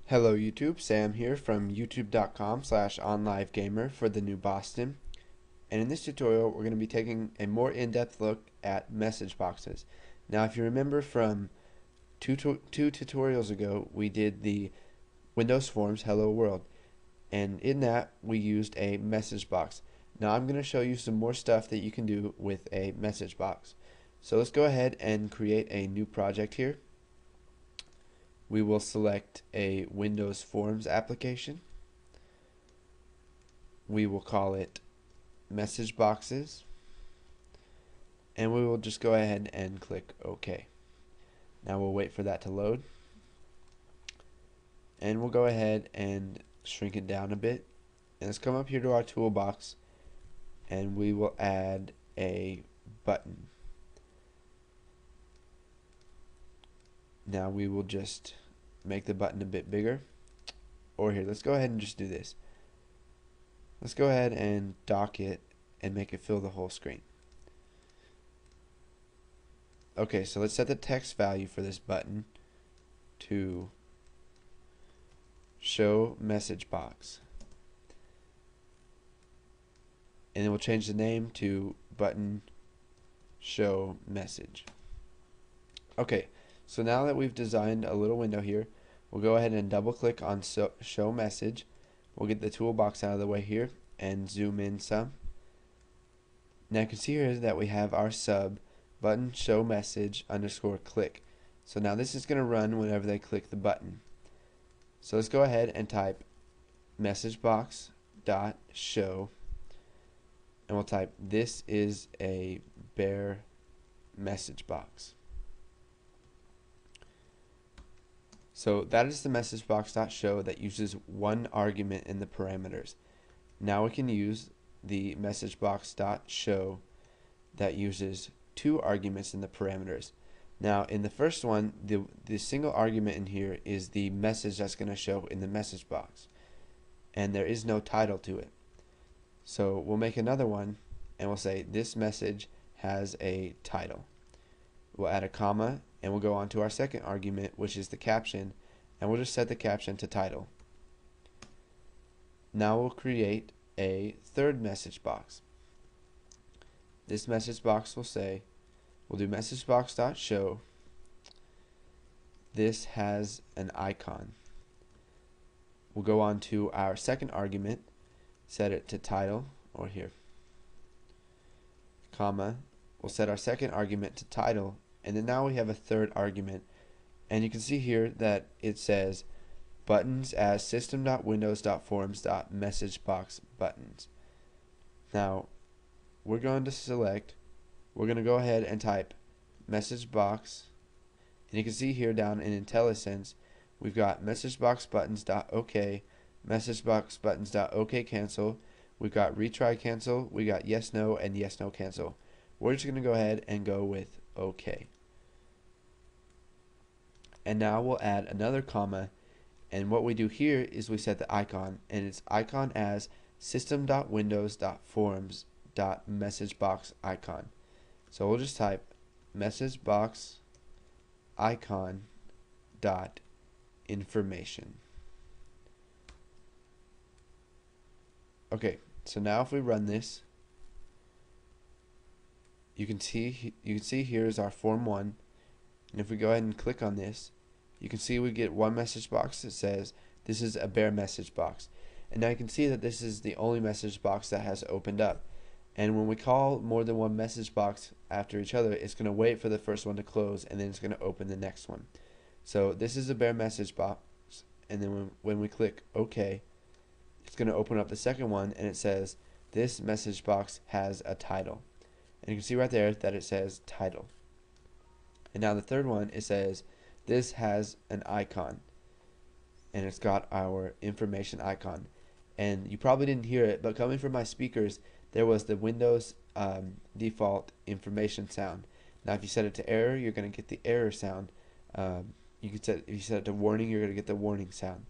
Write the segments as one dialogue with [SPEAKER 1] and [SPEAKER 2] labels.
[SPEAKER 1] Hello YouTube, Sam here from youtube.com/onlivegamer for the new Boston. And in this tutorial we're going to be taking a more in-depth look at message boxes. Now if you remember from two tutorials ago we did the Windows Forms Hello World, and in that we used a message box. Now I'm going to show you some more stuff that you can do with a message box. So let's go ahead and create a new project here. We will select a Windows Forms application. We will call it MessageBoxes, and we will just go ahead and click OK. Now we'll wait for that to load, and we'll go ahead and shrink it down a bit, and let's come up here to our toolbox and we will add a button. Now we will just make the button a bit bigger, or here, let's go ahead and just do this. Let's go ahead and dock it and make it fill the whole screen. Okay, so let's set the text value for this button to show message box, and then we'll change the name to button show message. Okay, so now that we've designed a little window here, we'll go ahead and double click on show message. We'll get the toolbox out of the way here and zoom in some. Now you can see here that we have our sub button show message underscore click. So now this is going to run whenever they click the button. So let's go ahead and type messagebox dot show, and we'll type this is a bare message box. So that is the messagebox.show that uses one argument in the parameters. Now we can use the messagebox.show that uses two arguments in the parameters. Now in the first one, the single argument in here is the message that's going to show in the message box, and there is no title to it. So we'll make another one and we'll say this message has a title. We'll add a comma and we'll go on to our second argument, which is the caption, and we'll just set the caption to title. Now we'll create a third message box. This message box will say, we'll do messagebox.show this has an icon. We'll go on to our second argument, set it to title, or here, comma, we'll set our second argument to title, and then now we have a third argument, and you can see here that it says buttons as system.windows.forms.messagebox buttons. Now we're going to go ahead and type message box, and you can see here down in IntelliSense we've got messageboxbuttons.ok, messageboxbuttons.ok cancel, we've got retry cancel, we got yes no, and yes no cancel. We're just going to go ahead and go with OK. And now we'll add another comma, and what we do here is we set the icon, and it's icon as system.windows.forms.messagebox icon. So we'll just type messagebox icon dot information. Okay, so now if we run this, you can see here is our form 1, and if we go ahead and click on this, you can see we get one message box that says this is a bare message box, and now you can see that this is the only message box that has opened up. And when we call more than one message box after each other, it's going to wait for the first one to close, and then it's going to open the next one. So this is a bare message box, and then when we click OK, it's going to open up the second one, and it says this message box has a title. And you can see right there that it says title. And now the third one, it says this has an icon, and it's got our information icon. And you probably didn't hear it, but coming from my speakers there was the Windows default information sound. Now if you set it to error, you're going to get the error sound. If you set it to warning, you're going to get the warning sound.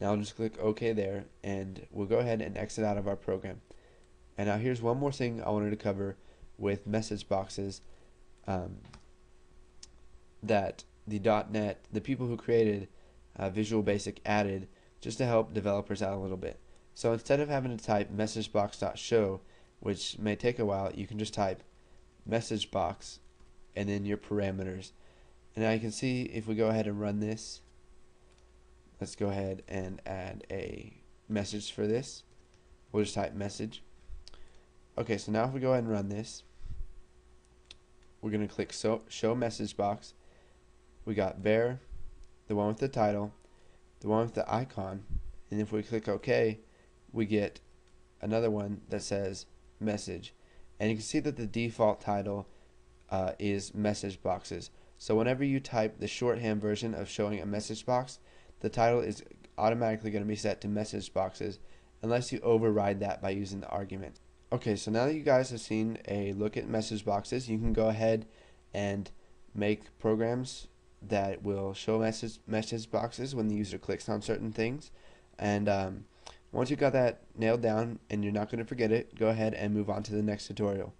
[SPEAKER 1] Now I'll just click OK there, and we'll go ahead and exit out of our program. And now here's one more thing I wanted to cover with message boxes, that the .NET, the people who created Visual Basic added just to help developers out a little bit. So instead of having to type messagebox.show, which may take a while, you can just type messagebox and then your parameters. And now you can see if we go ahead and run this, let's go ahead and add a message for this. We'll just type message. Okay, so now if we go ahead and run this, we're going to click show message box. We got bear, the one with the title, the one with the icon, and if we click OK, we get another one that says message. And you can see that the default title is message boxes. So whenever you type the shorthand version of showing a message box, the title is automatically going to be set to message boxes unless you override that by using the argument. Okay, so now that you guys have seen a look at message boxes, you can go ahead and make programs that will show message boxes when the user clicks on certain things. And once you got that nailed down and you're not going to forget it, go ahead and move on to the next tutorial.